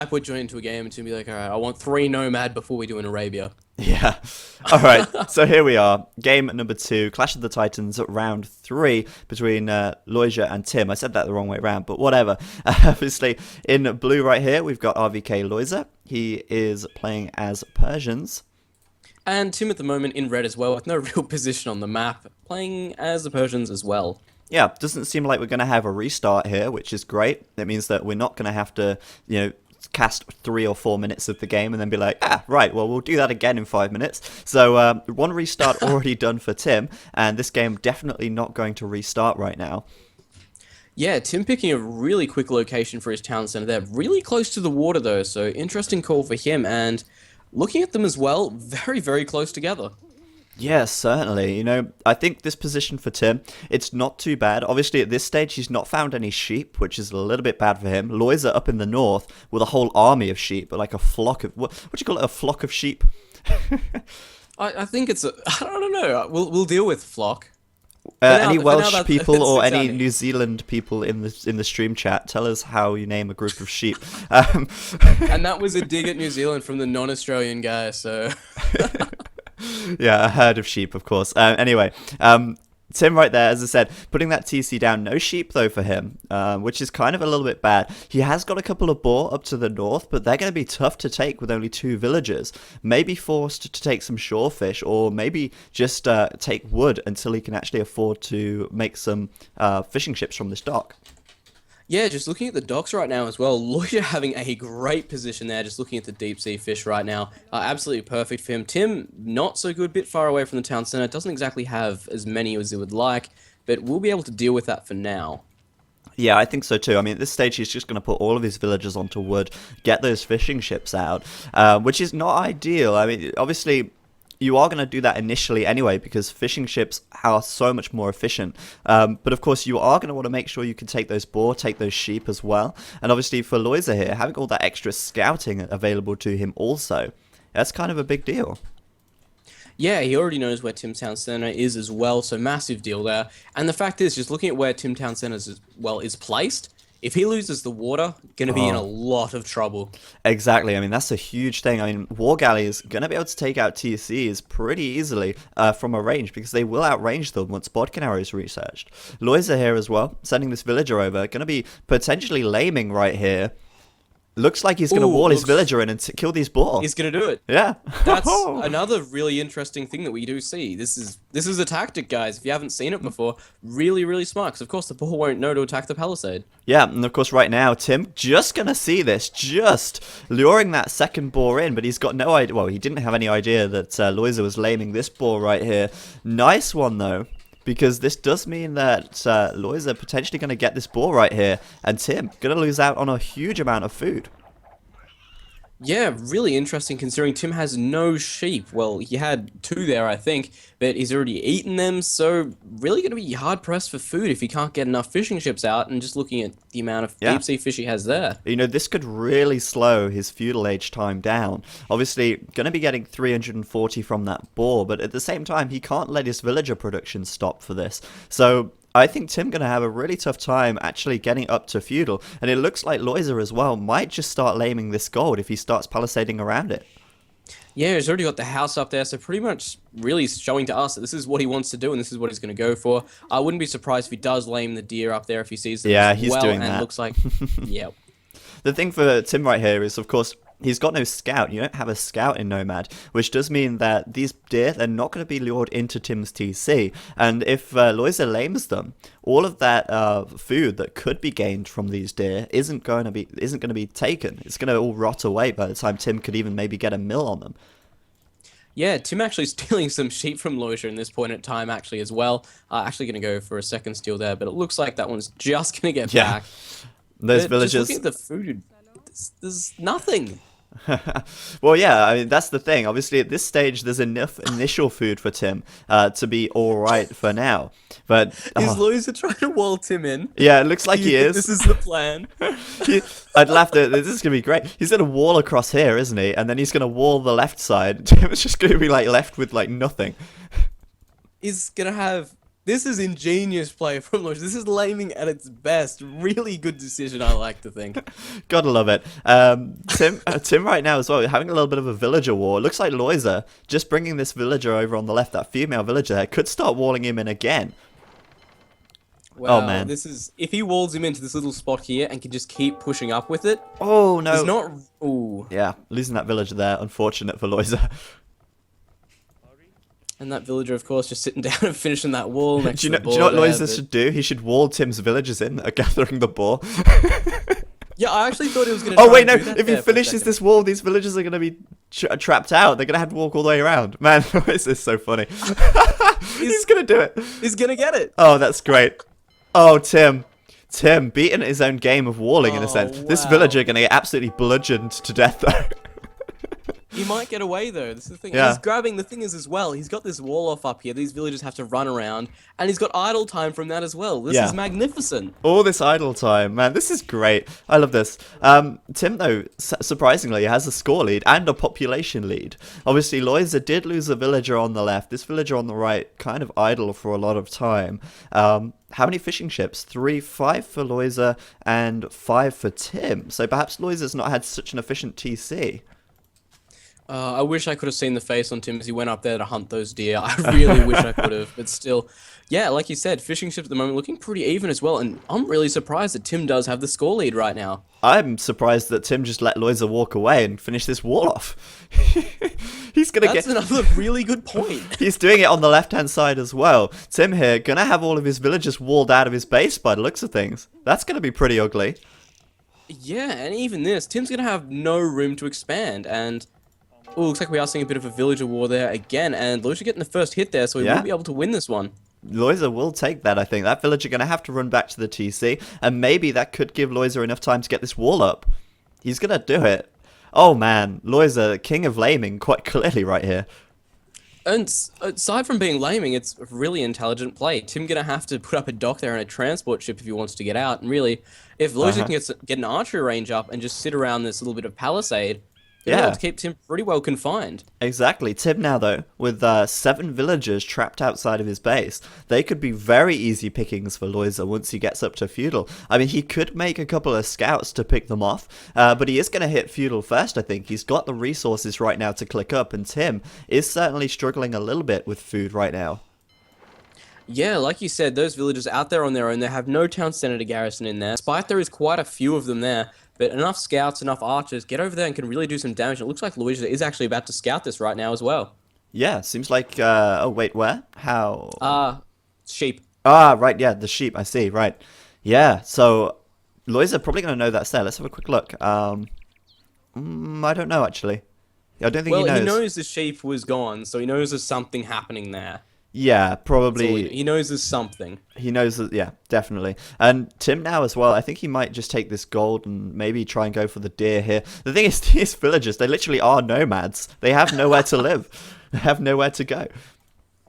put you into a game to be like, all right, I want 3 Nomad before we do an Arabia. Yeah. All right. So here we are. Game number 2, Clash of the Titans, round 3 between Lojza and Tim. I said that the wrong way around, but whatever. Obviously, in blue right here, we've got RVK Lojza. He is playing as Persians. And Tim at the moment in red as well, with no real position on the map, playing as the Persians as well. Yeah, doesn't seem like we're going to have a restart here, which is great. It means that we're not going to have to, cast 3 or 4 minutes of the game and then be like, right, well, we'll do that again in 5 minutes. So one restart already done for Tim, and this game definitely not going to restart right now. Yeah, Tim picking a really quick location for his town center there. Really close to the water, though, so interesting call for him. And looking at them as well, very, very close together. Yeah, certainly. I think this position for Tim, it's not too bad. Obviously, at this stage, he's not found any sheep, which is a little bit bad for him. Lojza up in the north with a whole army of sheep, like a flock of... What do you call it? A flock of sheep? I think it's a... I don't know. We'll deal with flock. Any Welsh that, people or any sounding. New Zealand people in the stream chat, tell us how you name a group of sheep. And that was a dig at New Zealand from the non-Australian guy, so... Yeah, a herd of sheep, of course. Anyway, Tim right there, as I said, putting that TC down. No sheep, though, for him, which is kind of a little bit bad. He has got a couple of boar up to the north, but they're going to be tough to take with only 2 villagers. Maybe forced to take some shorefish, or maybe just take wood until he can actually afford to make some fishing ships from this dock. Yeah, just looking at the docks right now as well, Lojza having a great position there, just looking at the deep sea fish right now. Absolutely perfect for him. Tim, not so good, bit far away from the town center, doesn't exactly have as many as he would like, but we'll be able to deal with that for now. Yeah, I think so too. I mean, at this stage, he's just going to put all of his villagers onto wood, get those fishing ships out, which is not ideal. I mean, obviously... You are going to do that initially anyway, because fishing ships are so much more efficient. But of course, you are going to want to make sure you can take those boar, take those sheep as well. And obviously for Lojza here, having all that extra scouting available to him also, that's kind of a big deal. Yeah, he already knows where Tim Town Center is as well, so massive deal there. And the fact is, just looking at where Tim Town Center is placed, if he loses the water, going to be in a lot of trouble. Exactly. I mean, that's a huge thing. I mean, War Galley is going to be able to take out TCs pretty easily from a range, because they will outrange them once Bodkin Arrow is researched. Lojza here as well, sending this villager over, going to be potentially laming right here. Looks like he's going to wall his villager in and kill these boar. He's going to do it. Yeah. That's another really interesting thing that we do see. This is a tactic, guys. If you haven't seen it before, really, really smart. 'Cause of course, the boar won't know to attack the palisade. Yeah, and of course right now, Tim just going to see this, just luring that second boar in, but he's got no idea. Well, he didn't have any idea that Lojza was laming this boar right here. Nice one, though. Because this does mean that Lojza potentially going to get this boar right here, and Tim going to lose out on a huge amount of food. Yeah, really interesting considering Tim has no sheep. Well, he had 2 there, I think, but he's already eaten them, so really going to be hard-pressed for food if he can't get enough fishing ships out, and just looking at the amount of deep-sea fish he has there. This could really slow his feudal age time down. Obviously, going to be getting 340 from that boar, but at the same time, he can't let his villager production stop for this. So... I think Tim going to have a really tough time actually getting up to feudal, and it looks like Lojza as well might just start laming this gold if he starts palisading around it. Yeah, he's already got the house up there, so pretty much really showing to us that this is what he wants to do and this is what he's going to go for. I wouldn't be surprised if he does lame the deer up there if he sees them as he's well, doing and that. looks like, yeah. The thing for Tim right here is, of course, he's got no scout. You don't have a scout in Nomad, which does mean that these deer, they're not going to be lured into Tim's TC. And if Lojza lames them, all of that food that could be gained from these deer isn't going to be taken. It's going to all rot away by the time Tim could even maybe get a mill on them. Yeah, Tim actually stealing some sheep from Lojza in this point in time actually as well. Actually going to go for a second steal there, but it looks like that one's just going to get back. Those But villagers... just looking at the food, there's nothing. Well, yeah, I mean, that's the thing. Obviously, at this stage, there's enough initial food for Tim to be all right for now. But Is Lojza trying to wall Tim in? yeah, it looks like he is. This is the plan. I'd laugh that this is going to be great. He's going to wall across here, isn't he? And then he's going to wall the left side. Tim's just going to be left with nothing. He's going to have This is ingenious play from Lojza. This is laming at its best. Really good decision, I like to think. Gotta love it. Tim right now as well, having a little bit of a villager war. It looks like Lojza just bringing this villager over on the left, that female villager there, could start walling him in again. Oh Wow, man. this is if he walls him into this little spot here and can just keep pushing up with it. Oh There's no. not. Ooh, Yeah, losing that villager there, unfortunate for Lojza. and that villager, of course, just sitting down and finishing that wall next to the Do ball you know what there, Lojza but- should do? He should wall Tim's villagers in that are gathering the boar. Yeah, I actually thought he was gonna. Oh try wait, and no! do that If he there for a finishes second. this wall, these villagers are gonna be trapped out. They're gonna have to walk all the way around. Man, this is so funny. He's gonna do it. He's gonna get it. Oh, that's great. Oh, Tim. Tim beating his own game of walling in a Oh, sense. This wow. villager gonna get absolutely bludgeoned to death though. He might get away though. This is the thing. Yeah. He's grabbing. The thing is as well. He's got this wall off up here. These villagers have to run around, and he's got idle time from that as well. This Yeah. is magnificent. All this idle time, man. This is great. I love this. Tim, though, surprisingly, has a score lead and a population lead. Obviously, Lojza did lose a villager on the left. This villager on the right, kind of idle for a lot of time. How many fishing ships? 3, 5 for Lojza and 5 for Tim. So perhaps Lojza's not had such an efficient TC. I wish I could have seen the face on Tim as he went up there to hunt those deer. I really wish I could have, but still, yeah, like you said, fishing ships at the moment looking pretty even as well, and I'm really surprised that Tim does have the score lead right now. I'm surprised that Tim just let Lojza walk away and finish this wall off. He's gonna That's get. another really good point. He's doing it on the left-hand side as well. Tim here gonna have all of his villagers walled out of his base by the looks of things. That's gonna be pretty ugly. Yeah, and even this, Tim's gonna have no room to expand, and oh, looks like we are seeing a bit of a villager war there again, and Lojza getting the first hit there, so he Yeah. will be able to win this one. Lojza will take that, I think. That villager gonna have to run back to the TC, and maybe that could give Lojza enough time to get this wall up. He's gonna do it. Oh man, Lojza, king of laming, quite clearly right here. And aside from being laming, it's a really intelligent play. Tim gonna have to put up a dock there and a transport ship if he wants to get out. And really, if Lojza can get an archery range up and just sit around this little bit of palisade, he'll be Yeah. able to keep Tim pretty well confined. Exactly. Tim now, though, with 7 villagers trapped outside of his base, they could be very easy pickings for Lojza once he gets up to feudal. I mean, he could make a couple of scouts to pick them off, but he is going to hit feudal first, I think. He's got the resources right now to click up, and Tim is certainly struggling a little bit with food right now. Yeah, like you said, those villagers out there on their own, they have no town center to garrison in there. Despite there is quite a few of them there, but enough scouts, enough archers, get over there and can really do some damage. It looks like Lojza is actually about to scout this right now as well. Yeah, seems like... oh, wait, where? How? Sheep. Ah, right, yeah, the sheep, I see, right. Yeah, so Lojza probably going to know that's there. Let's have a quick look. I don't know, actually. I don't think Well, he knows. he knows the sheep was gone, so he knows there's something happening there. Yeah, That's all probably. he knows there's something. He knows that, yeah, definitely. And Tim now as well, I think he might just take this gold and maybe try and go for the deer here. The thing is, these villagers, they literally are nomads. They have nowhere to live. They have nowhere to go.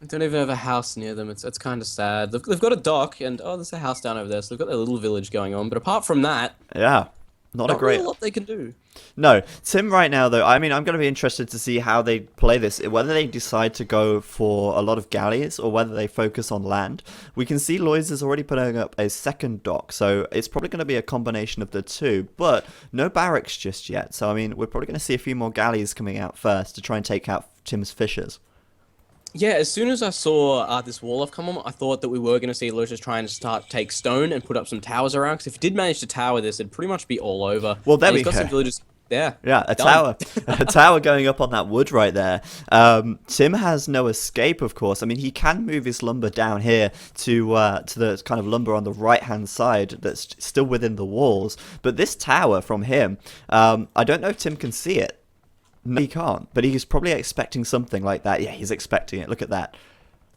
I don't even have a house near them. It's kind of sad. They've got a dock, and oh, there's a house down over there, so they've got their little village going on. But apart from that, Yeah, not a not great... really a lot they can do. No, Tim right now though, I mean, I'm going to be interested to see how they play this, whether they decide to go for a lot of galleys or whether they focus on land. We can see Lojza's already putting up a second dock, so it's probably going to be a combination of the two, but no barracks just yet. So, I mean, we're probably going to see a few more galleys coming out first to try and take out Tim's fishers. Yeah, as soon as I saw this wall off come on, I thought that we were going to see Lojza trying to take stone and put up some towers around, because if he did manage to tower this, it'd pretty much be all over. Well, there And we he's got go. some villagers there. Yeah, a Done. tower. A tower going up on that wood right there. Tim has no escape, of course. I mean, he can move his lumber down here to the kind of lumber on the right-hand side that's still within the walls. But this tower from him, I don't know if Tim can see it. No, he can't. But he's probably expecting something like that. Yeah, he's expecting it. Look at that.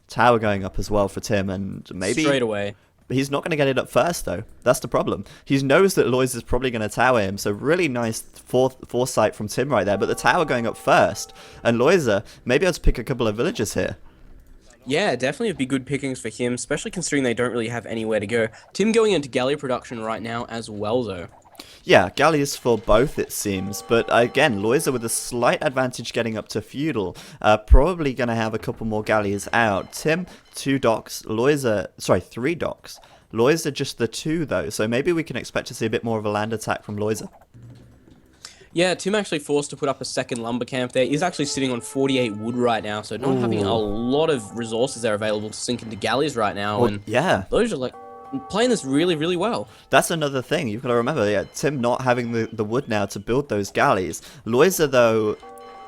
Tower going up as well for Tim, and maybe... Straight away. He's not going to get it up first, though. That's the problem. He knows that Lojza is probably going to tower him, so really nice foresight from Tim right there. But the tower going up first, and Lojza maybe able to pick a couple of villagers here. Yeah, definitely would be good pickings for him, especially considering they don't really have anywhere to go. Tim going into galley production right now as well, though. Yeah, galleys for both it seems, but again, Lojza with a slight advantage getting up to feudal, probably going to have a couple more galleys out. Tim, 2 docks, Lojza, sorry, 3 docks. Lojza just the 2 though, so maybe we can expect to see a bit more of a land attack from Lojza. Yeah, Tim actually forced to put up a second lumber camp there. He's actually sitting on 48 wood right now, so not having a Ooh. lot of resources there available to sink into galleys right now. Well, And yeah. those are like playing this really, really well. That's another thing you've got to remember. Yeah, Tim not having the wood now to build those galleys. Lojza, though,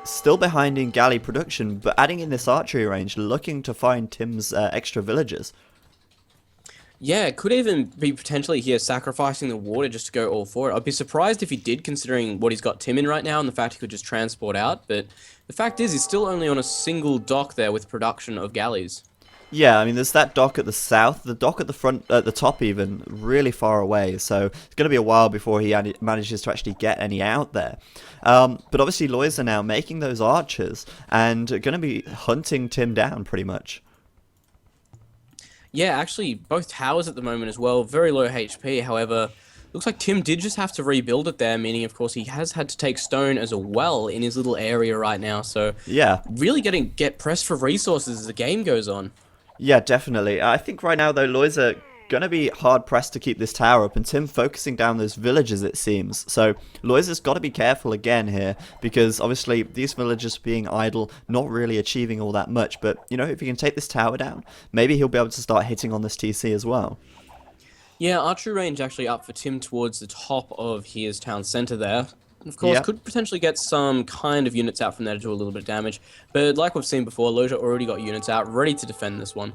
still behind in galley production, but adding in this archery range, looking to find Tim's extra villagers. Yeah, it could even be potentially here sacrificing the water just to go all for it. I'd be surprised if he did, considering what he's got Tim in right now and the fact he could just transport out. But the fact is, he's still only on a single dock there with production of galleys. Yeah, I mean, there's that dock at the south, the dock at the front, at the top even, really far away, so it's going to be a while before he manages to actually get any out there. But obviously, Lojza now making those archers and going to be hunting Tim down pretty much. Yeah, actually, both towers at the moment as well, very low HP. However, looks like Tim did just have to rebuild it there, meaning, of course, he has had to take stone as well in his little area right now. So, Yeah. really get pressed for resources as the game goes on. Yeah, definitely. I think right now, though, Lojza going to be hard-pressed to keep this tower up, and Tim focusing down those villages, it seems. So Lojza's got to be careful again here, because obviously these villagers being idle, not really achieving all that much. But, you know, if he can take this tower down, maybe he'll be able to start hitting on this TC as well. Yeah, archery range actually up for Tim towards the top of his town center there. And of course, Yep. could potentially get some kind of units out from there to do a little bit of damage. But like we've seen before, Lojza already got units out, ready to defend this one.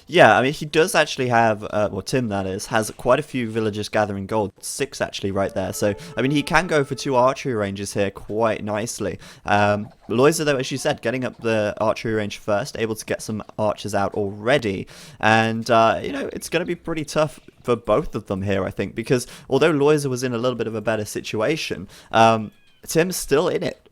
Yeah, I mean, he does actually have, well, Tim, that is, has quite a few villagers gathering gold. 6, actually, right there. So, I mean, he can go for 2 archery ranges here quite nicely. Lojza, though, as you said, getting up the archery range first, able to get some archers out already. And, you know, it's going to be pretty tough for both of them here, I think, because although Lojza was in a little bit of a better situation, Tim's still in it.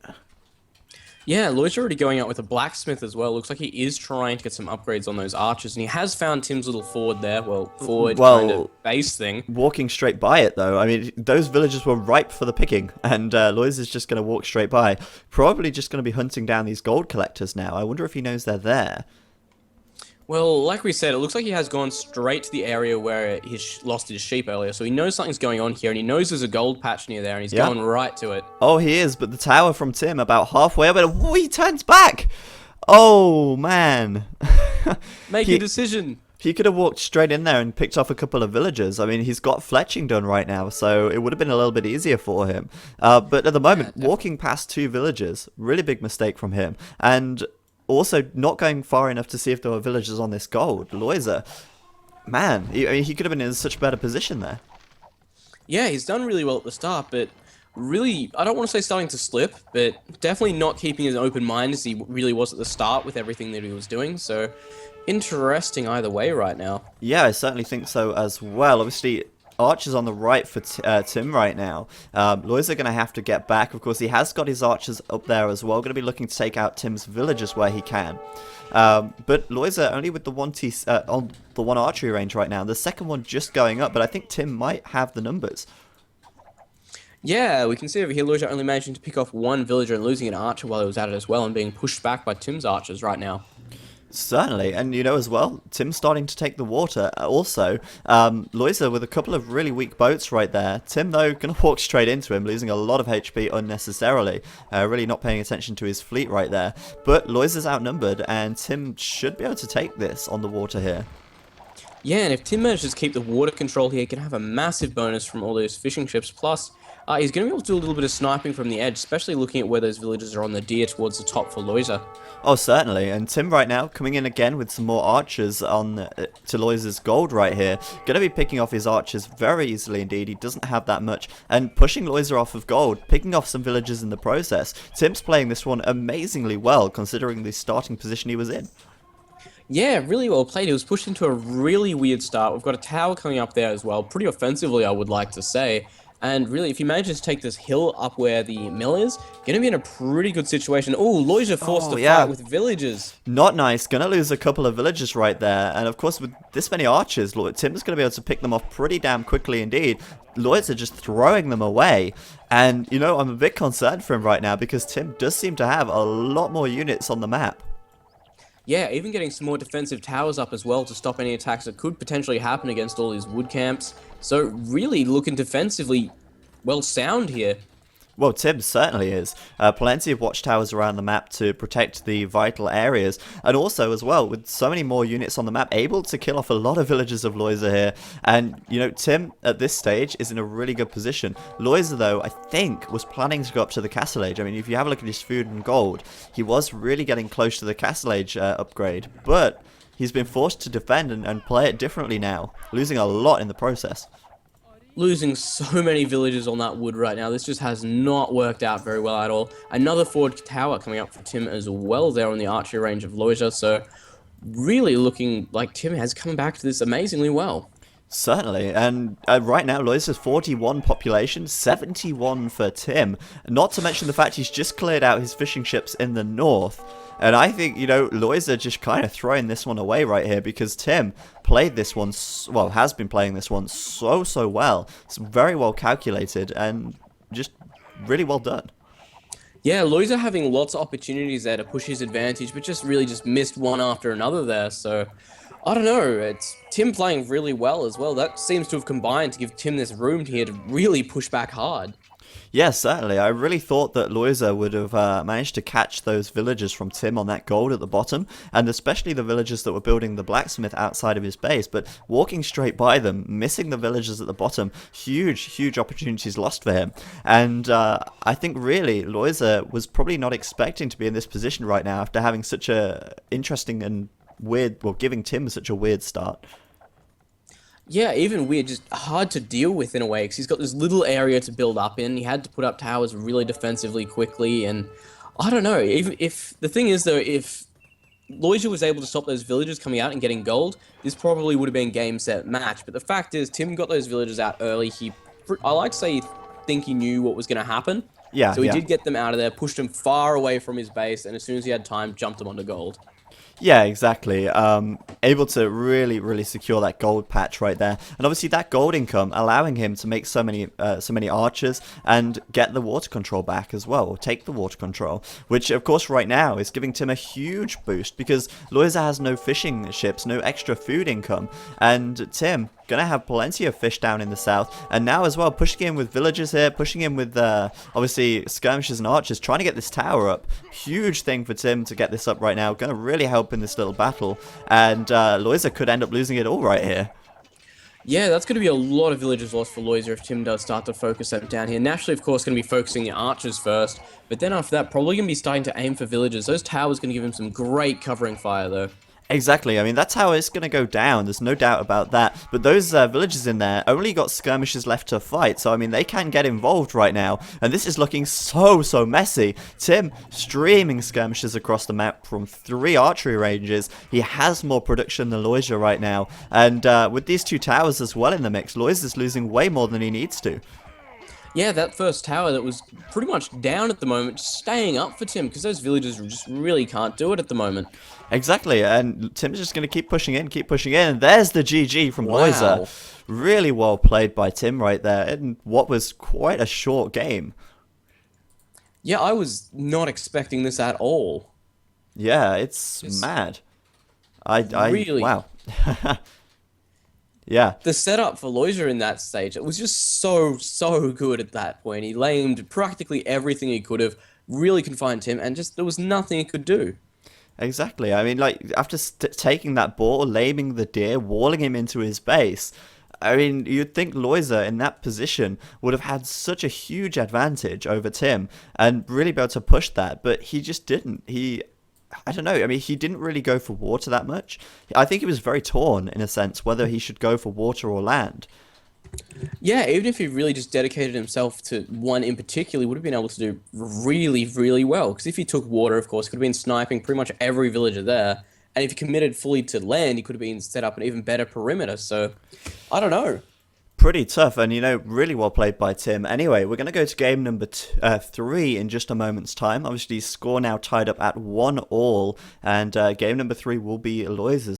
Yeah, Lloyd's already going out with a blacksmith as well. Looks like he is trying to get some upgrades on those archers, and he has found Tim's little forward there. Well, forward kind of base thing. Walking straight by it, though. I mean, those villagers were ripe for the picking, and Lojza is just going to walk straight by. Probably just going to be hunting down these gold collectors now. I wonder if he knows they're there. Well, like we said, it looks like he has gone straight to the area where he lost his sheep earlier, so he knows something's going on here, and he knows there's a gold patch near there, and he's going right to it. Oh, he is, but the tower from Tim about halfway up, and he turns back! Oh, man. Make a decision! He could have walked straight in there and picked off a couple of villagers. I mean, he's got fletching done right now, so it would have been a little bit easier for him. But at the moment, walking past 2 villagers, really big mistake from him. And also not going far enough to see if there were villagers on this gold. Lojza, man, I mean, he could have been in such a better position there. Yeah, he's done really well at the start, but really, I don't want to say starting to slip, but definitely not keeping as open mind as he really was at the start with everything that he was doing, so interesting either way right now. Yeah, I certainly think so as well. Obviously, archers on the right for Tim right now. Lojza going to have to get back. Of course, he has got his archers up there as well. Going to be looking to take out Tim's villagers where he can. But Lojza only with the on the 1 archery range right now. The second one just going up, but I think Tim might have the numbers. Yeah, we can see over here Lojza only managing to pick off 1 villager and losing an archer while he was at it as well, and being pushed back by Tim's archers right now. Certainly, and you know as well, Tim's starting to take the water also. Lojza with a couple of really weak boats right there. Tim, though, going to walk straight into him, losing a lot of HP unnecessarily. Really not paying attention to his fleet right there. But Lojza's outnumbered, and Tim should be able to take this on the water here. Yeah, and if Tim manages to keep the water control here, he can have a massive bonus from all those fishing ships. Plus, he's going to be able to do a little bit of sniping from the edge, especially looking at where those villagers are on the deer towards the top for Lojza. Oh, certainly. And Tim right now coming in again with some more archers on to Lojza's gold right here. Going to be picking off his archers very easily indeed. He doesn't have that much. And pushing Lojza off of gold, picking off some villagers in the process. Tim's playing this one amazingly well, considering the starting position he was in. Yeah, really well played. He was pushed into a really weird start. We've got a tower coming up there as well. Pretty offensively, I would like to say. And really, if he manages to take this hill up where the mill is, gonna be in a pretty good situation. Oh, Lojza forced Oh to fight yeah, with villagers. not nice. Gonna lose a couple of villagers right there. And of course, with this many archers, Tim's gonna be able to pick them off pretty damn quickly indeed. Lloyds are just throwing them away. And, you know, I'm a bit concerned for him right now because Tim does seem to have a lot more units on the map. Yeah, even getting some more defensive towers up as well to stop any attacks that could potentially happen against all these wood camps. So really looking defensively well sound here. Well, Tim certainly is. Plenty of watchtowers around the map to protect the vital areas, and also as well, with so many more units on the map, able to kill off a lot of villagers of Lojza here. And, you know, Tim, at this stage, is in a really good position. Lojza, though, I think, was planning to go up to the Castle Age. I mean, if you have a look at his food and gold, he was really getting close to the Castle Age upgrade, but he's been forced to defend and play it differently now, losing a lot in the process. Losing so many villagers on that wood right now. This just has not worked out very well at all. Another forward tower coming up for Tim as well there on the archery range of Lojza. So really looking like Tim has come back to this amazingly well. Certainly, and right now Lojza's 41 population, 71 for Tim, not to mention the fact he's just cleared out his fishing ships in the north. And I think, you know, Lojza just kind of throwing this one away right here because Tim played this one, well, has been playing this one so well. It's very well calculated and just really well done. Yeah, Lojza having lots of opportunities there to push his advantage, but just really just missed one after another there. So I don't know. It's Tim playing really well as well. That seems to have combined to give Tim this room here to really push back hard. Yeah, certainly. I really thought that Lojza would have managed to catch those villagers from Tim on that gold at the bottom, and especially the villagers that were building the blacksmith outside of his base, but walking straight by them, missing the villagers at the bottom, huge opportunities lost for him. And I think really Lojza was probably not expecting to be in this position right now after having such a interesting and weird, well, giving Tim such a weird start. Yeah, even weird, just hard to deal with in a way, because he's got this little area to build up in. He had to put up towers really defensively quickly, and I don't know. Even if the thing is though, if Lojza was able to stop those villagers coming out and getting gold, this probably would have been game set match. But the fact is, Tim got those villagers out early. I like to say, think he knew what was going to happen. Yeah, So he yeah. did get them out of there, pushed them far away from his base, and as soon as he had time, jumped them onto gold. Yeah, exactly. Able to really secure that gold patch right there, and obviously that gold income allowing him to make so many archers and get the water control back as well, or take the water control, which of course right now is giving Tim a huge boost because Lojza has no fishing ships, no extra food income, and Tim gonna have plenty of fish down in the south, and now as well pushing in with villagers here, pushing in with obviously skirmishers and archers, trying to get this tower up. Huge thing for Tim to get this up right now, gonna really help in this little battle, and Lojza could end up losing it all right here. Yeah, that's going to be a lot of villagers lost for Lojza if Tim does start to focus them down here. Naturally, of course, going to be focusing the archers first, but then after that, probably going to be starting to aim for villagers. Those towers going to give him some great covering fire, though. Exactly, I mean, that's how it's going to go down, there's no doubt about that. But those villagers in there only got skirmishers left to fight, so I mean, they can get involved right now. And this is looking so messy. Tim streaming skirmishers across the map from 3 archery ranges. He has more production than Lojza right now. And with these 2 towers as well in the mix, Lojza's losing way more than he needs to. Yeah, that first tower that was pretty much down at the moment, just staying up for Tim, because those villagers just really can't do it at the moment. Exactly, and Tim's just going to keep pushing in, and there's the GG from Lojza. Wow. Really well played by Tim right there, in what was quite a short game. Yeah, I was not expecting this at all. Yeah, it's mad. Really? Wow. Yeah. The setup for Lojza in that stage, it was just so good at that point. He lamed practically everything he could have, really confined Tim, and just there was nothing he could do. Exactly. I mean, like, after taking that ball, laming the deer, walling him into his base, I mean, you'd think Lojza in that position would have had such a huge advantage over Tim and really be able to push that, but he just didn't. I don't know, I mean, he didn't really go for water that much. I think he was very torn, in a sense, whether he should go for water or land. Yeah, even if he really just dedicated himself to one in particular, he would have been able to do really well. Because if he took water, of course, he could have been sniping pretty much every villager there. And if he committed fully to land, he could have been set up an even better perimeter. So, I don't know. pretty tough, and really well played by Tim. Anyway, we're going to go to game number 3 in just a moment's time. Obviously, score now tied up at 1-1, and game number 3 will be Lojza's.